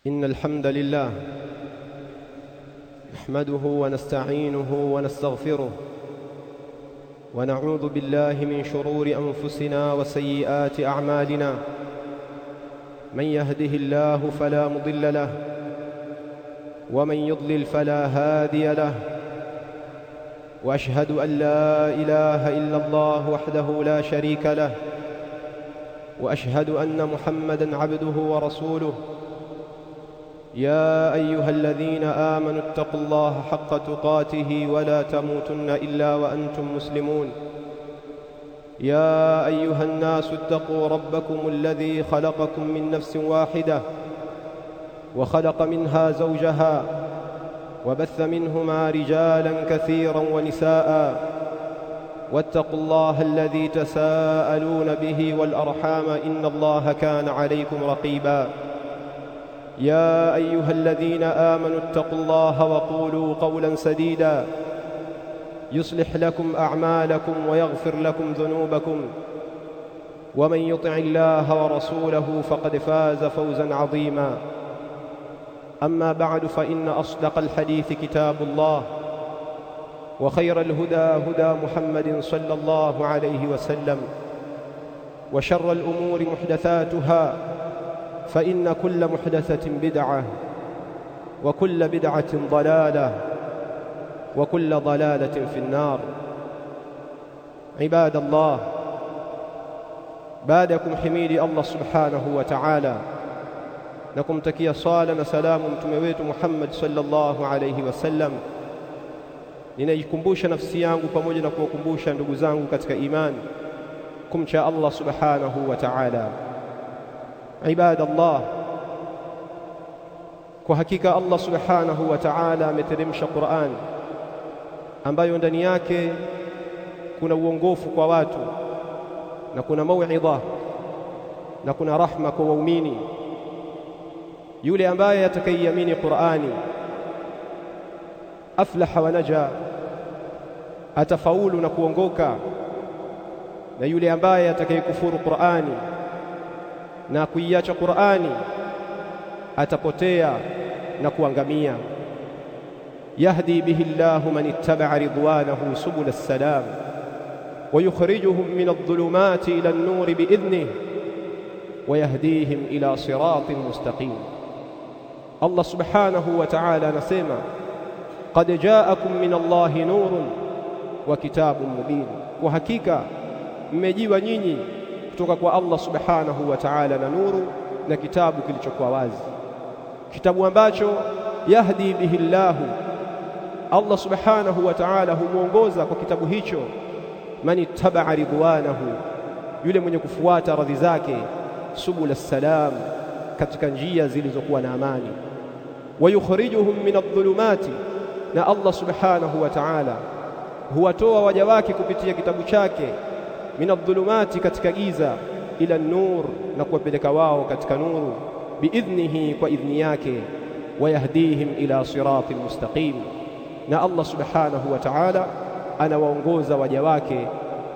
إن الحمد لله نحمده ونستعينه ونستغفره ونعوذ بالله من شرور أنفسنا وسيئات أعمالنا. من يهده الله فلا مضل له ومن يضلل فلا هادي له، وأشهد أن لا إله إلا الله وحده لا شريك له، وأشهد أن محمدًا عبده ورسوله. يا أيها الذين آمنوا اتقوا الله حق تقاته ولا تموتن إلا وأنتم مسلمون. يا أيها الناس اتقوا ربكم الذي خلقكم من نفس واحدة وخلق منها زوجها وبث منهما رجالا كثيرا ونساء، واتقوا الله الذي تساءلون به والأرحام إن الله كان عليكم رقيبا. يا أيها الذين آمنوا اتقوا الله وقولوا قولا سديدا يصلح لكم أعمالكم ويغفر لكم ذنوبكم، ومن يطع الله ورسوله فقد فاز فوزا عظيما. أما بعد، فإن أصدق الحديث كتاب الله، وخير الهدى هدى محمد صلى الله عليه وسلم، وشر الأمور محدثاتها، فإن كل محدثة بدعة، وكل بدعة ضلالة، وكل ضلالة في النار. عباد الله، بعدكم حميدي الله سبحانه وتعالى نكم تكيا صالة سلام متمويت محمد صلى الله عليه وسلم. Ninaikumbusha nafsi yangu pamoja na kuwakumbusha ndugu zangu katika imani kumcha Allah subhanahu wa ta'ala. Ibadallah, kwa hakika Allah subhanahu wa ta'ala ameteremsha Qur'an ambayo ndani yake kuna uongofu kwa watu na kuna mauidha na kuna rahma kwa waumini. Yule ambaye atakayeiamini Qur'ani aflaha wa naja, atafaulu na kuongoka, na yule ambaye atakayekufuru Qur'ani na kuiacha Qur'ani atapotea na kuangamia. Yahdi bihi Allahu man ittaba'a ridwanahu subul as-salam wa yukhrijuhum min adh-dhulumati ila an-nur bi'idhnihi wa yahdihim ila siratin mustaqim. Allah subhanahu wa ta'ala anasema, qad ja'akum min Allahi nurun wa kitabun mubin, kwa hakika mmejiwa nyinyi kutoka kwa Allah subhanahu wa ta'ala na nuru na kitabu kilichokuwa wazi, kitabu ambacho yahdi bihi Allah subhanahu wa ta'ala humuongoza kwa kitabu hicho man ittaba'a ridwanahu, yule mwenye kufuata radhi zake, subul as-salam, katika njia zilizokuwa na amani. Wa yukhrijuhum min adh-dhulumati, na Allah subhanahu wa ta'ala huwatoa waja wake kupitia kitabu chake min adh-dhulumati, katika giza, ila nur, na kuwapeleka wao katika nuru, biidhnihi, kwa idhni yake, wayahdihim ila siratin mustaqim, na Allah subhanahu wa ta'ala anawaongoza waja wake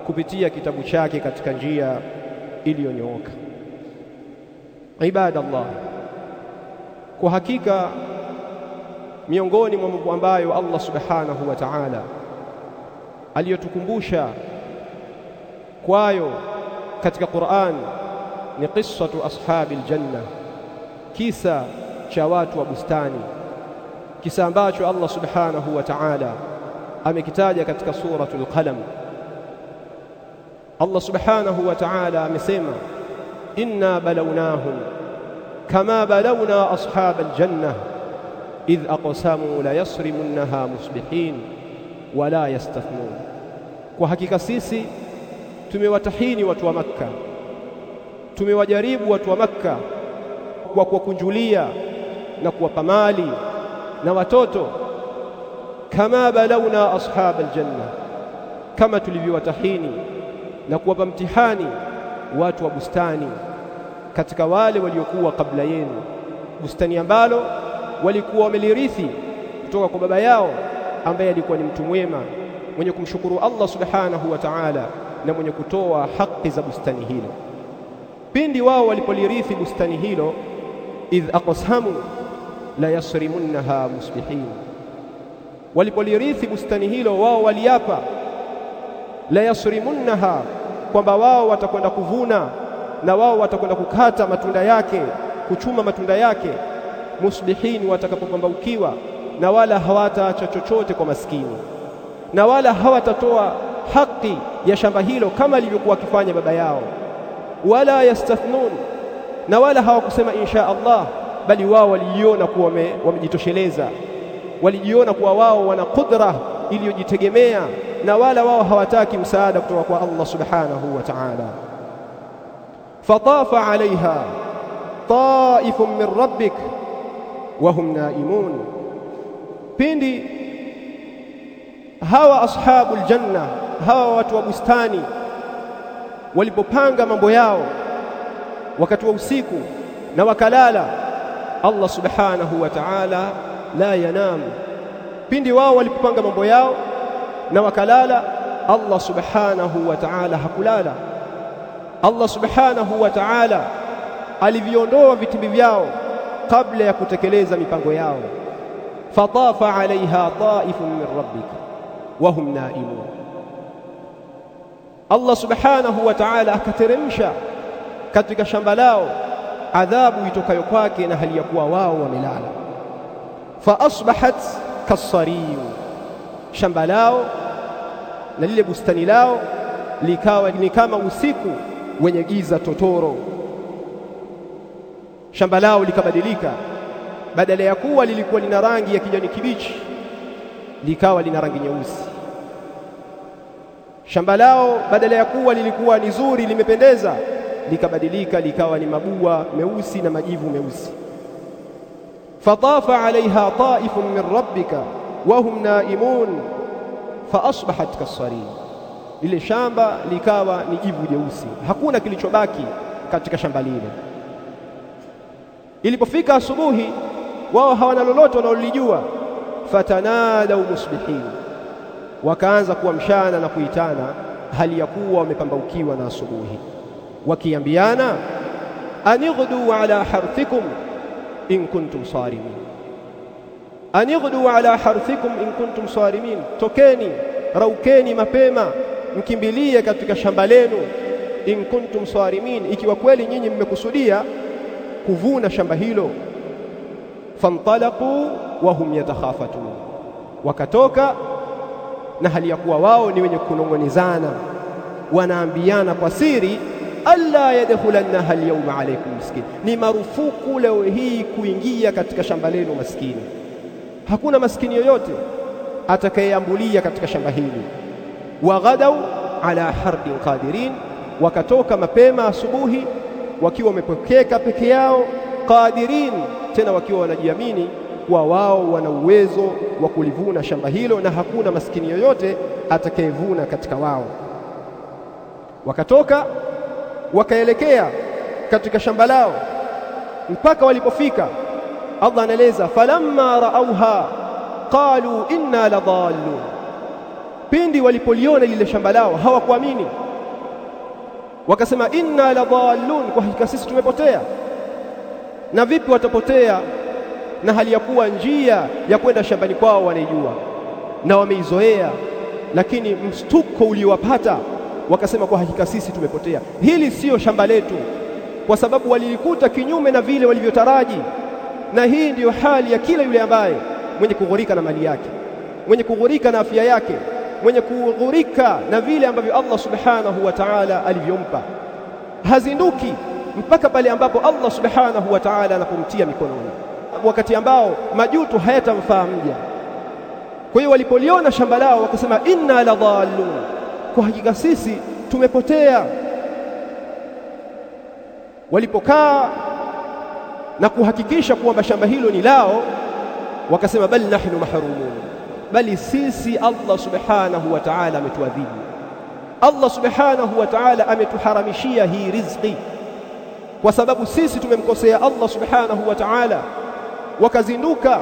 kupitia kitabu chake katika njia iliyonyooka. Ibadallah, kwa hakika miongoni mwa mambo ambayo Allah subhanahu wa ta'ala aliyotukumbusha kwayo katika Qur'an ni qissatu ashabil janna, kisa cha watu wa bustani, kisa ambacho Allah subhanahu wa ta'ala amekitaja katika suratul Qalam. Allah subhanahu wa ta'ala amesema, inna balawnahum kama balawna ashabal janna idh aqsamu la yasrimunha musbihin wa la yastathnun, kwa hakika sisi tumewatahini watu wa Makka, tumewajaribu watu wa Makka kwa kuwakunjulia na kuwapa mali na watoto. Kama balawna ashabal janna, kama tulivyowatahini na kuwapa mtihani watu wa bustani katika wale waliokuwa kabla yenu, bustani ambalo walikuwa wamelirithi kutoka kwa baba yao ambaye alikuwa ni mtu mwema mwenye kumshukuru Allah subhanahu wa ta'ala na mwenye kutoa haki za bustani hilo. Pindi wao walipolirithi bustani hilo, idh aqsamu, la yasrimunha musbihin. Walipolirithi bustani hilo wao waliapa la yasrimunha, kwamba wao watakwenda kuvuna na wao watakwenda kukata matunda yake, kuchuma matunda yake, musbihin, watakapopambaukiwa, na wala hawataacha chochote kwa maskini, na wala hawatatoa haki ya shamba hilo kama alivyokuwa akifanya baba yao, wala yastathnun, na wala hawakusema insha Allah, bali wao walijiona kuwa wamejitosheleza, walijiona kuwa wao wana kudra iliyojitegemea, na wala wao hawataki msaada kutoka kwa Allah subhanahu wa ta'ala. fatafa alaiha taifun min rabbik wa hum naimun. Pindi hawa ashabul janna, hawa watu wa bustani, walipopanga mambo yao wakati wa usiku na wakalala, Allah subhanahu wa ta'ala la yanam. Pindi wao walipopanga mambo yao na wakalala, Allah subhanahu wa ta'ala hakulala. Allah subhanahu wa ta'ala aliviondoa vitimbi vyao kabla ya kutekeleza mipango yao. fatafa alaiha taifun min rabbika wa hum naimun. Allah subhanahu wa ta'ala akateremsha katika shamba lao adhabu itokayo kwake na hali ya kuwa wao wamelala. fa asbahat kasarim, shamba lao na lile bustani lao likawa ni kama usiku wenye giza totoro. Shamba lao likabadilika, badala ya kuwa lilikuwa lina rangi ya kijani kibichi likawa lina rangi nyeusi. Shamba lao badala ya kuwa lilikuwa ni zuri limependeza, likabadilika likawa ni mabua meusi na majivu meusi. fatafa alaiha taifun min rabbika wa hum naimun fa asbahat kasarim. Lile shamba likawa ni jivu jeusi, hakuna kilichobaki katika shamba lile. Ilipofika asubuhi, wao hawana lolote wanalolijua. fatanadau musbihin, wakaanza kuamshana na kuitana hali ya kuwa wamepambaukiwa na asubuhi, wakiambiana anighdu ala harthikum in kuntum sarimin, anighdu ala harthikum in kuntum sarimin, tokeni raukeni mapema mkimbilie katika shamba lenu, in kuntum sarimin, ikiwa kweli nyinyi mmekusudia kuvuna shamba hilo. fantalaqu wa hum yatakhafatun, wakatoka na hali ya kuwa wao ni wenye kunong'onezana, wanaambiana kwa siri, alla yadkhulannaha alyawma alaykum miskin, ni marufuku leo hii kuingia katika shamba lenu maskini. Hakuna maskini yoyote atakayeambulia katika shamba hili. waghadau ala hardin qadirin, wakatoka mapema asubuhi wakiwa wamepokeka peke yao, qadirin, tena wakiwa wanajiamini kuwa wao wana uwezo wa kulivuna shamba hilo na hakuna maskini yoyote atakayevuna katika wao. Wakatoka wakaelekea katika shamba lao mpaka walipofika, Allah anaeleza falamma raauha qalu inna ladallun. Pindi walipoliona lile shamba lao hawakuamini, wakasema inna ladallun, kwa hakika sisi tumepotea. Na vipi watapotea na hali ya kuwa njia ya kwenda shambani kwao wanaijua na wameizoea? Lakini mshtuko uliowapata wakasema kwa hakika sisi tumepotea, hili siyo shamba letu, kwa sababu walilikuta kinyume na vile walivyotaraji. Na hii ndiyo hali ya kila yule ambaye mwenye kughurika na mali yake, mwenye kughurika na afya yake, mwenye kughurika na vile ambavyo Allah subhanahu wa ta'ala alivyompa. Hazinduki mpaka pale ambapo Allah subhanahu wa ta'ala anapomtia mikononi, wakati ambao majuto hayatamfaa mja. Kwa hiyo walipoliona shamba lao wakasema inna ladallun, kwa hakika sisi tumepotea. Walipokaa na kuhakikisha kwamba shamba hilo ni lao, wakasema bal nahnu mahrumun, bali sisi Allah subhanahu wa ta'ala ametuadhibu, Allah subhanahu wa ta'ala ametuharamishia hii riziki kwa sababu sisi tumemkosea Allah subhanahu wa ta'ala. Wakazinduka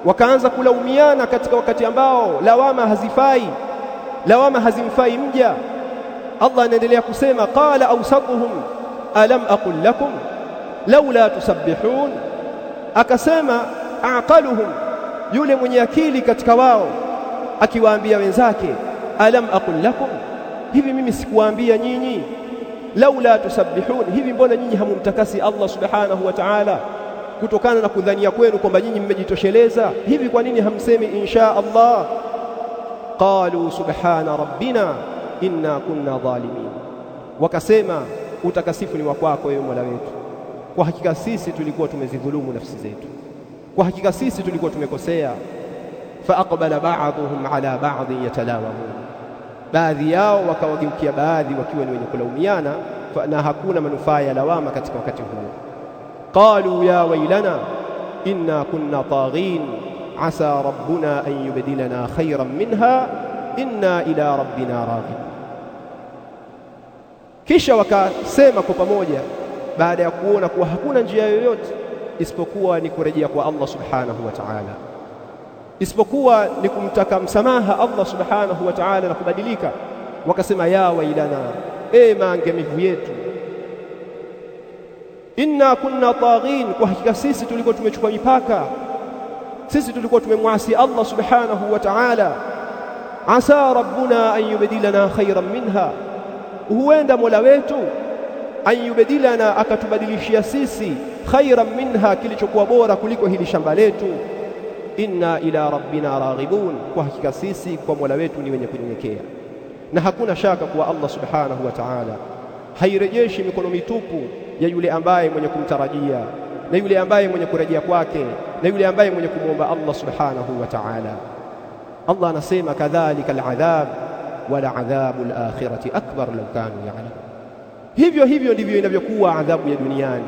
wakaanza kulaumiana katika wakati ambao lawama hazifai, lawama hazimfai mja. Allah anaendelea kusema qala awsatuhum alam aqul lakum laula tusabbihun, akasema aqaluhum, yule mwenye akili katika wao akiwaambia wenzake, alam aqul lakum, hivi mimi sikuwaambia nyinyi, laula tusabbihun, hivi mbona nyinyi hamumtakasi Allah subhanahu wa ta'ala kutokana na kudhania kwenu kwamba nyinyi mmejitosheleza? Hivi kwa nini hamsemi insha Allah? Qalu subhana rabbina inna kunna dhalimin, wakasema utakasifu ni wa kwako ewe Mola wetu, kwa hakika sisi tulikuwa tumezidhulumu nafsi zetu, kwa hakika sisi tulikuwa tumekosea. Faaqbala ba'dhum ala ba'dhin yatalawamun, baadhi yao wakawageukia baadhi wakiwa ni wenye kulaumiana, na hakuna manufaa ya lawama katika wakati huo. Qalu ya wailana inna kunna taghin asa rabbuna an yubdilana khayran minha inna ila rabbina raghib. Kisha wakasema kwa pamoja, baada ya kuona kuwa hakuna njia yoyote isipokuwa ni kurejea kwa Allah subhanahu wa ta'ala, isipokuwa ni kumtaka msamaha Allah subhanahu wa ta'ala na kubadilika, wakasema ya wailana, maangamivu yetu, inna kunna taghin, kwa hakika sisi tulikuwa tumechukua mipaka, sisi tulikuwa tumemwasi Allah subhanahu wa ta'ala. Asa rabbuna an yubdilana khayran minha, huenda Mola wetu an yubdilana, akatubadilishia sisi khayran minha, kilichokuwa bora kuliko hili shamba letu. Inna ila rabbina raghibun, kwa hakika sisi kwa Mola wetu ni wenye kunyenyekea. Na hakuna shaka kuwa Allah subhanahu wa ta'ala hairejeshi mikono mitupu ya yule ambaye mwenye kumtarajia, na yule ambaye mwenye kurejea kwake, na yule ambaye mwenye kumwomba Allah subhanahu wa ta'ala. Allah anasema kadhalika al'adhab wala adhabu al-akhirati akbar law kanu ya'lamun, hivyo hivyo ndivyo inavyokuwa adhabu ya duniani.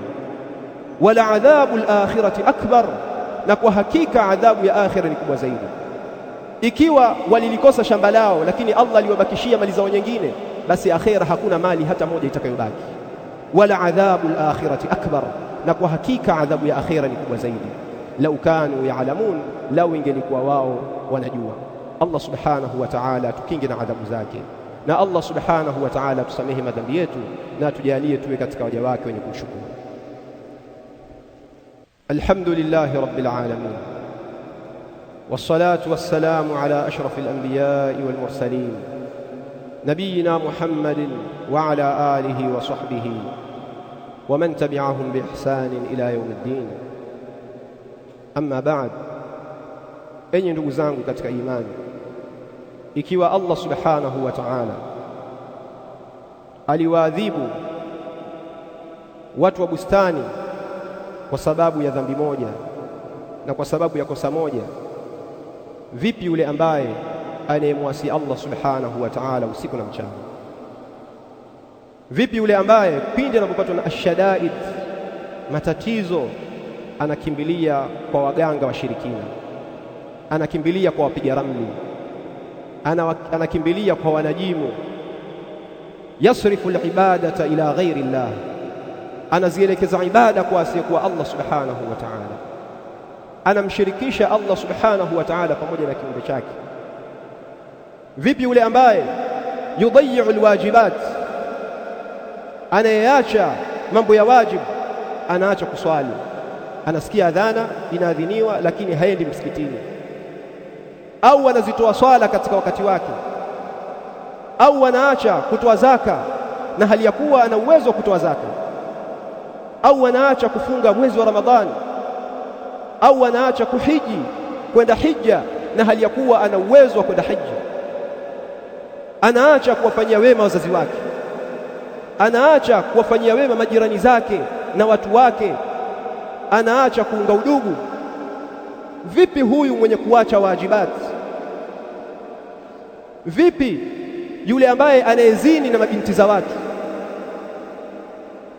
Wala adhabu al-akhirati akbar, na kwa hakika adhabu ya akhira ni kubwa zaidi. Ikiwa walilikosa shamba lao lakini Allah aliwabakishia mali zao nyingine, basi akhira hakuna mali hata moja itakayobaki. Wala adhabu al-akhirati akbar, na kwa hakika adhabu ya akhira ni kubwa zaidi. Lau kanu ya'lamun, lau ingelikuwa wao wanajua. Allah subhanahu wa ta'ala tukinge na adhabu zake, na Allah subhanahu wa ta'ala tusamehe madhambi yetu, na tujalie tuwe katika waja wake wenye kumshukuru. Alhamdulillahi rabbil alamin, wassalatu wassalamu ala ashrafil anbiya'i wal mursalin, nabiyina Muhammadin wa ala alihi wa sahbihi wa man tabi'ahum bi ihsanin ila yawmiddin. Amma ba'd, enyi ndugu zangu katika imani, ikiwa Allah subhanahu wa ta'ala aliwaadhibu watu wa bustani kwa sababu ya dhambi moja na kwa sababu ya kosa moja, vipi yule ambaye anayemwasi Allah subhanahu wa ta'ala usiku na mchana? Vipi yule ambaye pindi anapopatwa na ashadaid, matatizo, anakimbilia kwa waganga washirikina, anakimbilia kwa wapiga ramli, anakimbilia kwa wanajimu, yasrifu al-ibadata ila ghairi Allah, anazielekeza ibada kwa asiyekuwa Allah subhanahu wa ta'ala, anamshirikisha Allah subhanahu wa ta'ala pamoja na kiumbe chake. Vipi yule ambaye yudayyi'u alwajibat, anayeacha mambo ya wajibu, anaacha kuswali, anasikia adhana inaadhiniwa lakini haendi msikitini, au anazitoa swala katika wakati wake, au anaacha kutoa zaka na hali ya kuwa ana uwezo wa kutoa zaka, au anaacha kufunga mwezi wa Ramadhani, au anaacha kuhiji, kwenda hija na hali ya kuwa ana uwezo wa kwenda hija, anaacha kuwafanyia wema wazazi wake, anaacha kuwafanyia wema majirani zake na watu wake, anaacha kuunga udugu. Vipi huyu mwenye kuacha wajibati? Vipi yule ambaye anayezini na mabinti za watu,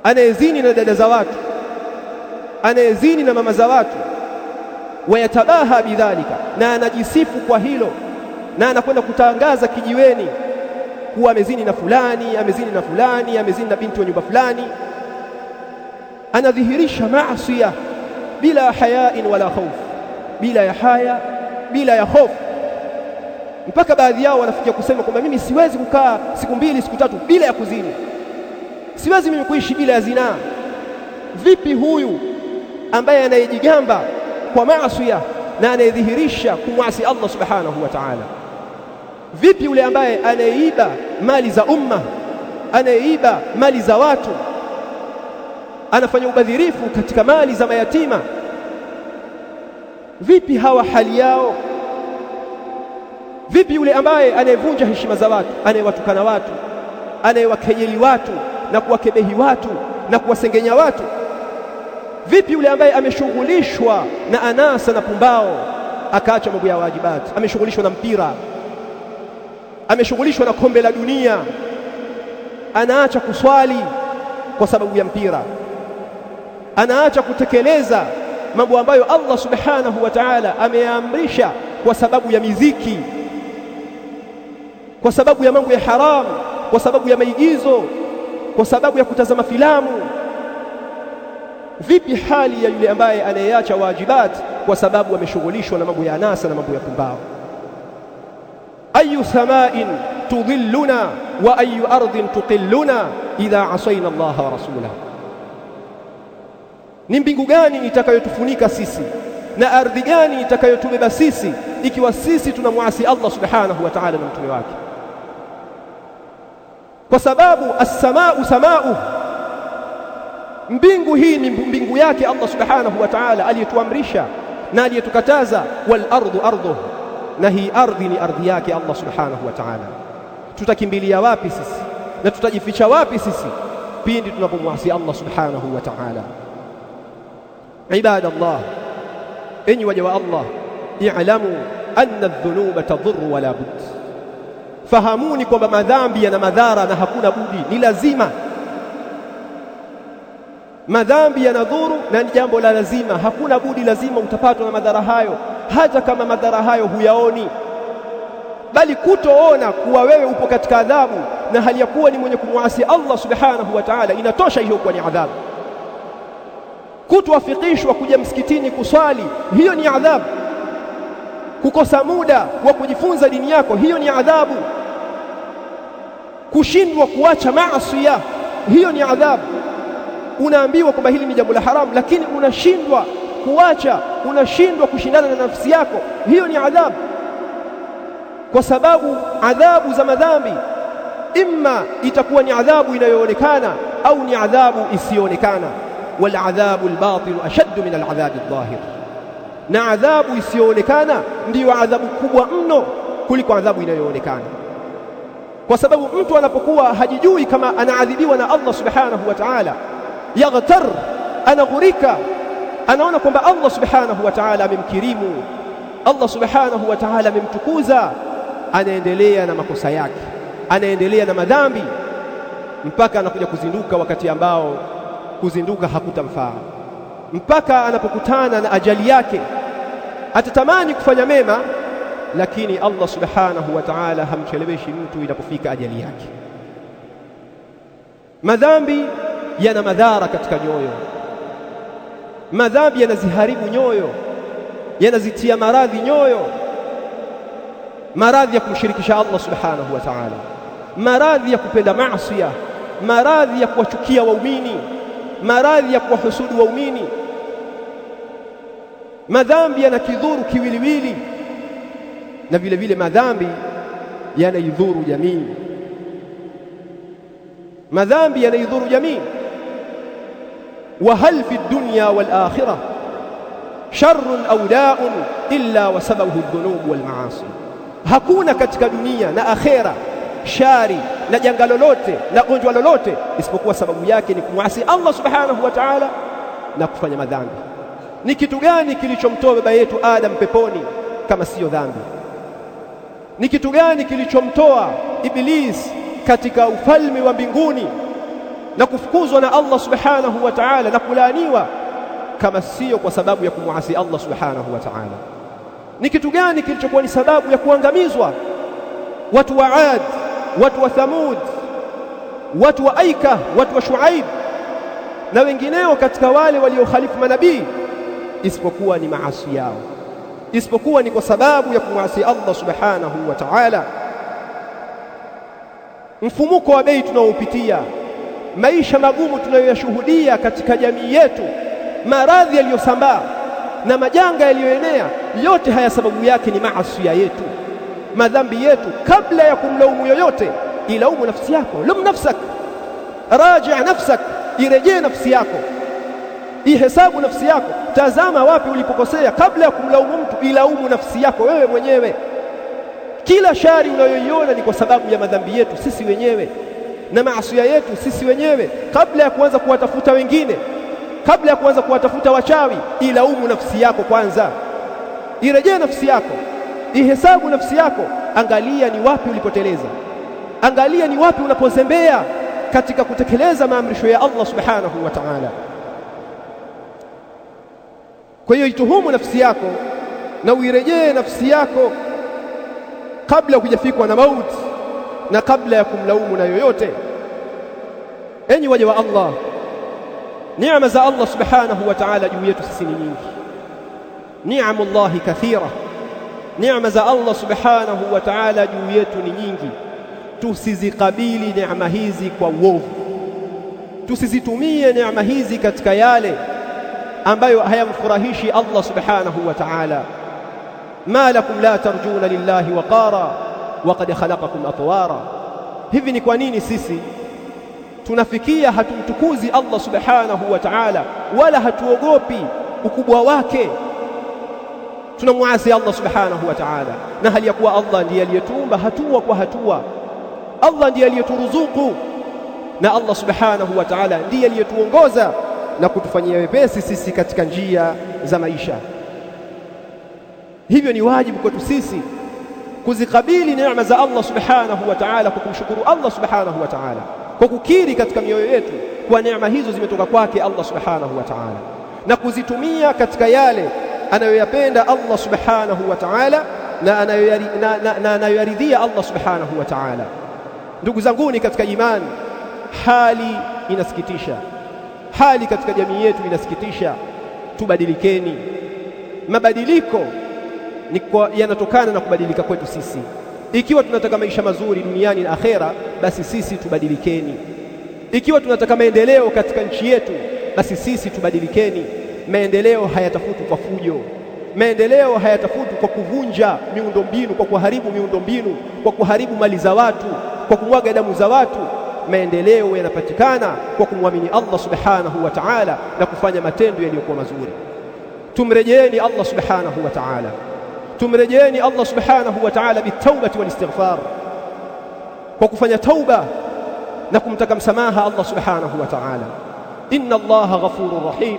anayezini na dada za watu, anayezini na mama za watu, wayatabaha bidhalika, na anajisifu kwa hilo, na anakwenda kutangaza kijiweni kuwa amezini na fulani, amezini na fulani, amezini na binti wa nyumba fulani, anadhihirisha maasiya bila hayain wala khawf, bila ya haya, bila ya hofu, mpaka baadhi yao wanafikia kusema kwamba mimi siwezi kukaa siku mbili siku tatu bila ya kuzini, siwezi mimi kuishi bila ya zinaa. Vipi huyu ambaye anayejigamba kwa maasi na anayedhihirisha kumwasi Allah subhanahu wa ta'ala. Vipi yule ambaye anaiba mali za umma, anaiba mali za watu, anafanya ubadhirifu katika mali za mayatima? Vipi hawa hali yao? Vipi yule ambaye anayevunja heshima za watu, anayewatukana watu, anayewakejeli watu na kuwakebehi watu na kuwasengenya watu? Vipi yule ambaye ameshughulishwa na anasa na pumbao akaacha mambo ya wajibati, ameshughulishwa na mpira, ameshughulishwa na kombe la dunia, anaacha kuswali kwa sababu ya mpira, anaacha kutekeleza mambo ambayo Allah subhanahu wa ta'ala ameamrisha kwa sababu ya miziki, kwa sababu ya mambo ya haramu, kwa sababu ya maigizo, kwa sababu ya kutazama filamu? Vipi hali ya yule ambaye anayeacha wajibati kwa sababu ameshughulishwa na mambo ya anasa na mambo ya pumbao? Ayu sama'in tudhilluna wa ayu ardhin tuqilluna idha asayna Allah wa rasulahu. Ni mbingu gani itakayotufunika sisi na ardhi gani itakayotubeba sisi ikiwa sisi tunamwasi Allah subhanahu wa ta'ala na mtume wake? Kwa sababu as-sama'u sama'u, mbingu hii ni mbingu yake Allah subhanahu wa ta'ala aliyetuamrisha na aliyetukataza, wal ardu arduhu, na hii ardhi ni ardhi yake Allah subhanahu wa ta'ala. Tutakimbilia wapi sisi na tutajificha wapi sisi pindi tunapomwasi Allah subhanahu wa ta'ala? Ibadallah, enyi waja wa Allah, i'lamu anna adh-dhunuba tadhurru wala bud. Fahamuni kwamba madhambi yana madhara na hakuna budi, ni lazima. Madhambi yanadhuru na ni jambo la lazima, hakuna budi, lazima utapatwa na madhara hayo, hata kama madhara hayo huyaoni. Bali kutoona kuwa wewe upo katika adhabu na hali ya kuwa ni mwenye kumwasi Allah subhanahu wa ta'ala, inatosha hiyo kuwa ni adhabu. Kutowafikishwa kuja msikitini kuswali, hiyo ni adhabu. Kukosa muda wa kujifunza dini yako, hiyo ni adhabu. Kushindwa kuacha maasi, hiyo ni adhabu. Unaambiwa kwamba hili ni jambo la haramu, lakini unashindwa kuacha, unashindwa kushindana na nafsi yako, hiyo ni adhabu. Kwa sababu adhabu za madhambi imma itakuwa ni adhabu inayoonekana au ni adhabu isiyoonekana. Wal adhabu al-batin ashaddu min al-adhabi adh-dhahir, na adhabu isiyoonekana ndiyo adhabu kubwa mno kuliko adhabu inayoonekana. Kwa sababu mtu anapokuwa hajijui kama anaadhibiwa na Allah subhanahu wa ta'ala, yaghtar, anaghurika, anaona kwamba Allah subhanahu wa ta'ala amemkirimu, Allah subhanahu wa ta'ala amemtukuza, anaendelea na makosa yake, anaendelea na madhambi mpaka anakuja kuzinduka wakati ambao kuzinduka hakutamfaa, mpaka anapokutana na ajali yake. Atatamani kufanya mema, lakini Allah subhanahu wa ta'ala hamcheleweshi mtu inapofika ajali yake. Madhambi yana madhara katika nyoyo, madhambi yanaziharibu nyoyo, yanazitia maradhi nyoyo, maradhi ya kumshirikisha Allah subhanahu wa ta'ala, maradhi ya kupenda maasi, maradhi ya kuwachukia waumini, maradhi ya kuwahusudu waumini. Madhambi yanakidhuru kiwiliwili, na vile vile madhambi yanaidhuru jamii. Madhambi yanaidhuru jamii. Wa hal fi dunya wal akhirah sharrun aw da'un illa wa sababuhu adh-dhunub wal ma'asi. Hakuna katika dunia na akhera shari na janga lolote na gonjwa lolote isipokuwa sababu yake ni kumwasi Allah subhanahu wa ta'ala na kufanya madhambi. Ni kitu gani kilichomtoa baba yetu Adam peponi kama siyo dhambi? Ni kitu gani kilichomtoa Iblis katika ufalme wa mbinguni na kufukuzwa na Allah subhanahu wa ta'ala na kulaaniwa kama siyo kwa sababu ya kumwasi Allah subhanahu wa ta'ala? Ni kitu gani kilichokuwa ni sababu ya kuangamizwa watu wa Ad, watu wa Thamud, watu wa Aika, watu wa Shuaib na wengineo katika wale waliokhalifu manabii, isipokuwa ni maasi yao, isipokuwa ni kwa sababu ya kumwasi Allah subhanahu wa ta'ala. Mfumuko wa bei tunaopitia, maisha magumu tunayoyashuhudia katika jamii yetu, maradhi yaliyosambaa, na majanga yaliyoenea, yote haya sababu yake ni maasi yetu, madhambi yetu. Kabla ya kumlaumu yoyote, ilaumu nafsi yako. Lum nafsak, raji' nafsak, irejee nafsi yako, ihesabu nafsi yako, tazama wapi ulipokosea. Kabla ya kumlaumu mtu, ilaumu nafsi yako wewe mwenyewe. Kila shari unayoiona ni kwa sababu ya madhambi yetu sisi wenyewe na maasi yetu sisi wenyewe. Kabla ya kuanza kuwatafuta wengine, kabla ya kuanza kuwatafuta wachawi, ilaumu nafsi yako kwanza, irejee nafsi yako, ihesabu nafsi yako, angalia ni wapi ulipoteleza, angalia ni wapi unapozembea katika kutekeleza maamrisho ya Allah subhanahu wa ta'ala. Kwa hiyo ituhumu nafsi yako na uirejee nafsi yako kabla hujafikwa na mauti na kabla ya kumlaumu na yoyote. Enyi waja wa Allah, neema za Allah subhanahu wa ta'ala juu yetu sisi ni nyingi. Ni'amullahi kathira, neema za Allah subhanahu wa ta'ala juu yetu ni nyingi. Tusizikabili neema hizi kwa uovu, tusizitumie neema hizi katika yale ambayo hayamfurahishi Allah subhanahu wa ta'ala. Ma lakum la tarjuna lillahi waqara wa qad khalaqakum atwara. Hivi ni kwa nini sisi tunafikia hatumtukuzi Allah subhanahu wa ta'ala wala hatuogopi ukubwa wake? Tunamuasi Allah subhanahu wa ta'ala, na hali ya kuwa Allah ndiye aliyetuumba hatua kwa hatua, Allah ndiye aliyeturuzuku, na Allah subhanahu wa ta'ala ndiye aliyetuongoza na kutufanyia wepesi sisi katika njia za maisha. Hivyo ni wajibu kwetu sisi kuzikabili neema za Allah subhanahu wa ta'ala kwa kumshukuru Allah subhanahu wa ta'ala, kwa kukiri katika mioyo yetu kwa neema hizo zimetoka kwake Allah subhanahu wa ta'ala, na kuzitumia katika yale anayoyapenda Allah subhanahu wa ta'ala na anayoyaridhia Allah subhanahu wa ta'ala. Ndugu zanguni katika imani, hali inasikitisha, hali katika jamii yetu inasikitisha. Tubadilikeni. Mabadiliko yanatokana na kubadilika kwetu sisi. Ikiwa tunataka maisha mazuri duniani na akhera, basi sisi tubadilikeni. Ikiwa tunataka maendeleo katika nchi yetu, basi sisi tubadilikeni. Maendeleo hayatafutwi kwa fujo, maendeleo hayatafutwi kwa kuvunja miundombinu, kwa kuharibu miundombinu, kwa kuharibu mali za watu, kwa kumwaga damu za watu. Maendeleo yanapatikana kwa kumwamini Allah subhanahu wa ta'ala na kufanya matendo yaliyokuwa mazuri. Tumrejeeni Allah subhanahu wa ta'ala, tumrejeeni Allah subhanahu wa ta'ala bitawbati wal istighfar, kwa kufanya tauba na kumtaka msamaha Allah subhanahu wa ta'ala. Inna Allaha ghafurur rahim,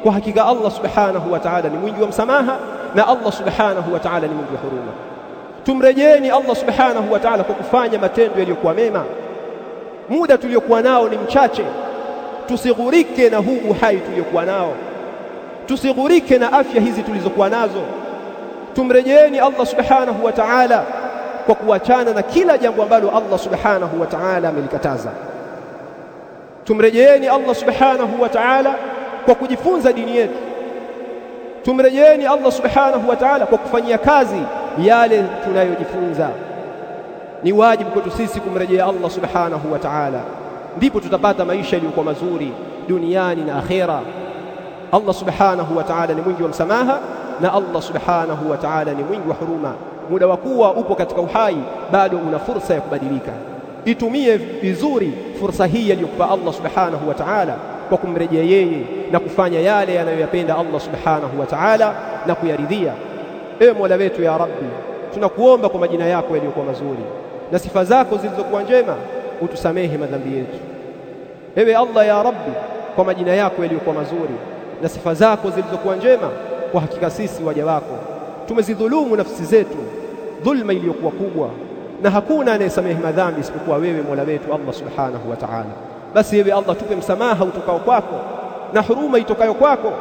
kwa hakika Allah subhanahu wa ta'ala ni mwingi wa msamaha na Allah subhanahu wa ta'ala ni mwingi wa huruma. Tumrejeeni Allah subhanahu wa ta'ala kwa kufanya matendo yaliyokuwa mema. Muda tuliokuwa nao ni mchache, tusighurike na huu uhai tuliokuwa nao, tusighurike na afya hizi tulizokuwa nazo. Tumrejeeni Allah subhanahu wa ta'ala kwa kuachana na kila jambo ambalo Allah subhanahu wa ta'ala amelikataza. Tumrejeeni Allah subhanahu wa ta'ala kwa kujifunza dini yetu. Tumrejeeni Allah subhanahu wa ta'ala kwa kufanyia kazi yale tunayojifunza. Ni wajibu kwetu sisi kumrejea Allah subhanahu wa ta'ala, ndipo tutapata maisha yaliyokuwa mazuri duniani na akhera. Allah subhanahu wa ta'ala ni mwingi wa msamaha na Allah subhanahu wa ta'ala ni mwingi wa huruma. Muda wa kuwa upo katika uhai, bado una fursa ya kubadilika. Itumie vizuri fursa hii aliyokupa Allah subhanahu wa ta'ala kwa kumrejea yeye na kufanya yale anayoyapenda Allah subhanahu wa ta'ala na kuyaridhia. Ewe Mola wetu ya Rabbi, tunakuomba kwa majina yako yaliyokuwa mazuri na sifa zako zilizokuwa njema, utusamehe madhambi yetu. Ewe Allah ya Rabbi, kwa majina yako yaliyokuwa mazuri na sifa zako zilizokuwa njema, kwa hakika sisi waja wako tumezidhulumu nafsi zetu dhulma iliyokuwa kubwa, na hakuna anayesamehe madhambi isipokuwa wewe Mola wetu Allah subhanahu wa ta'ala. Basi ewe Allah, tupe msamaha utokao kwako na huruma itokayo kwako.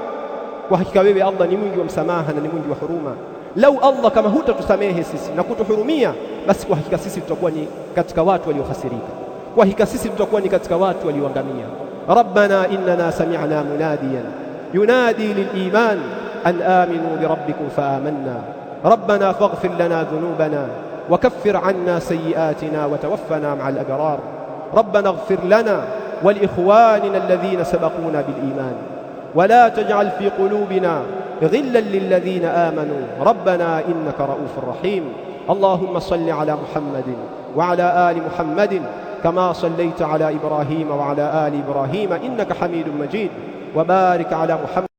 Kwa hakika wewe Allah ni mwingi wa msamaha na ni mwingi wa huruma. Lau Allah kama hutatusamehe sisi na kutuhurumia, basi kwa hakika sisi tutakuwa ni katika watu waliokhasirika, kwa hakika sisi tutakuwa ni katika watu walioangamia. Rabbana innana sami'na munadiyan yunadi lil-iman an aminu bi rabbikum fa amanna rabbana faghfir lana dhunubana wa kaffir 'anna sayyi'atina wa tawaffana ma'al abrar. ربنا اغفر لنا ولإخواننا الذين سبقونا بالإيمان ولا تجعل في قلوبنا غلا للذين آمنوا ربنا إنك رؤوف رحيم. اللهم صل على محمد وعلى آل محمد كما صليت على إبراهيم وعلى آل إبراهيم إنك حميد مجيد، وبارك على محمد